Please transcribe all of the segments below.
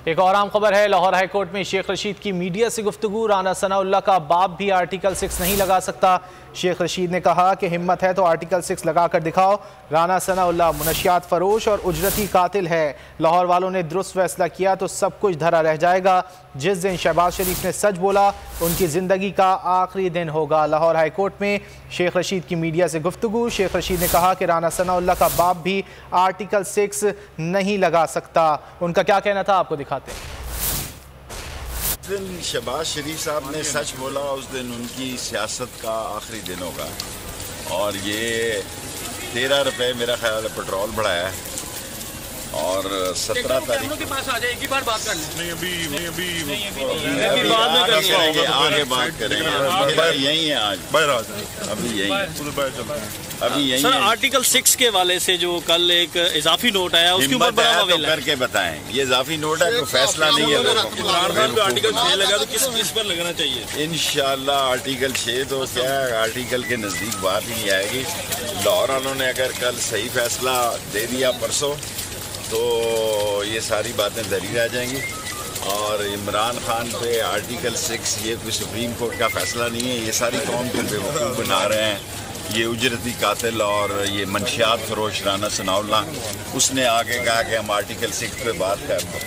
एक और आम खबर है। लाहौर हाई कोर्ट में शेख रशीद की मीडिया से गुफ्तगू। राना सनाउल्लाह का बाप भी आर्टिकल 6 नहीं लगा सकता। शेख रशीद ने कहा कि हिम्मत है तो आर्टिकल 6 लगा कर दिखाओ। राना सनाउल्लाह मुनशियात फरोश और उजरती कातिल है। लाहौर वालों ने दुरुस्त फैसला किया तो सब कुछ धरा रह जाएगा। जिस दिन शहबाज शरीफ ने सच बोला उनकी ज़िंदगी का आखिरी दिन होगा। लाहौर हाई कोर्ट में शेख रशीद की मीडिया से गुफ्तगू। शेख रशीद ने कहा कि राना सनाउल्लाह का बाप भी आर्टिकल 6 नहीं लगा सकता। उनका क्या कहना था आपको दिखाते हैं। उस दिन शहबाज शरीफ साहब ने सच बोला, उस दिन उनकी सियासत का आखिरी दिन होगा। और ये 13 रुपये मेरा ख्याल है पेट्रोल बढ़ाया है और 17 तारीख के पास आ जाए। एक ही बार बात कर लें। आगे बात करेंगे। यही है आज, अभी यही अभी यही सर। आर्टिकल 6 के वाले से जो कल एक इजाफी नोट आया उसके ऊपर बड़ा तो करके बताएं। ये इजाफी नोट है, कोई फैसला नहीं है। आर्टिकल 6 लगा तो किस पर लगना चाहिए? इंशाल्लाह आर्टिकल 6 तो क्या है, आर्टिकल के नज़दीक बात ही नहीं आएगी। लाहौर वालों ने अगर कल सही फैसला दे दिया परसों तो ये सारी बातें धरी रह जाएंगी। और इमरान खान पे आर्टिकल 6 ये कोई सुप्रीम कोर्ट का फैसला नहीं है। ये सारी कौम को बेवकूफ़ बना रहे हैं। ये उजरती कातिल और ये मंशियात फरोश राना सनाउल्लाह, उसने आगे कहा कि हम आर्टिकल 6 पे बात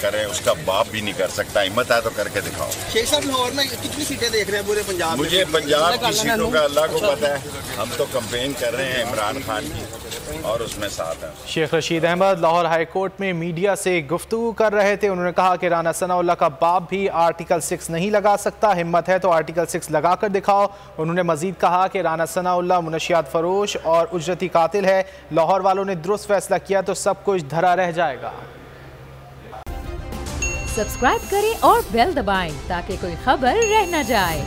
करें। उसका बाप भी नहीं कर सकता। हिम्मत है तो करके दिखाओ। शेख साहब लाहौर में कितनी सीटें देख रहे हैं पूरे पंजाब? मुझे पंजाब की सीटों का अल्लाह को पता है। हम तो कंपेन कर रहे हैं इमरान खान की और उसमें साथ हैं। शेख रशीद अहमद लाहौर हाई कोर्ट में मीडिया से गुफ्तगू कर रहे थे। उन्होंने कहा कि राना सनाउल्लाह का बाप भी आर्टिकल 6 नहीं लगा सकता। हिम्मत है तो आर्टिकल 6 लगा कर दिखाओ। उन्होंने मजीद कहा कि राना सनाउल्लाह मुनशियात फरोश और उजरती कातिल है। लाहौर वालों ने दुरुस्त फैसला किया तो सब कुछ धरा रह जाएगा। सब्सक्राइब करें और बेल दबाएं ताकि कोई खबर रह न जाए।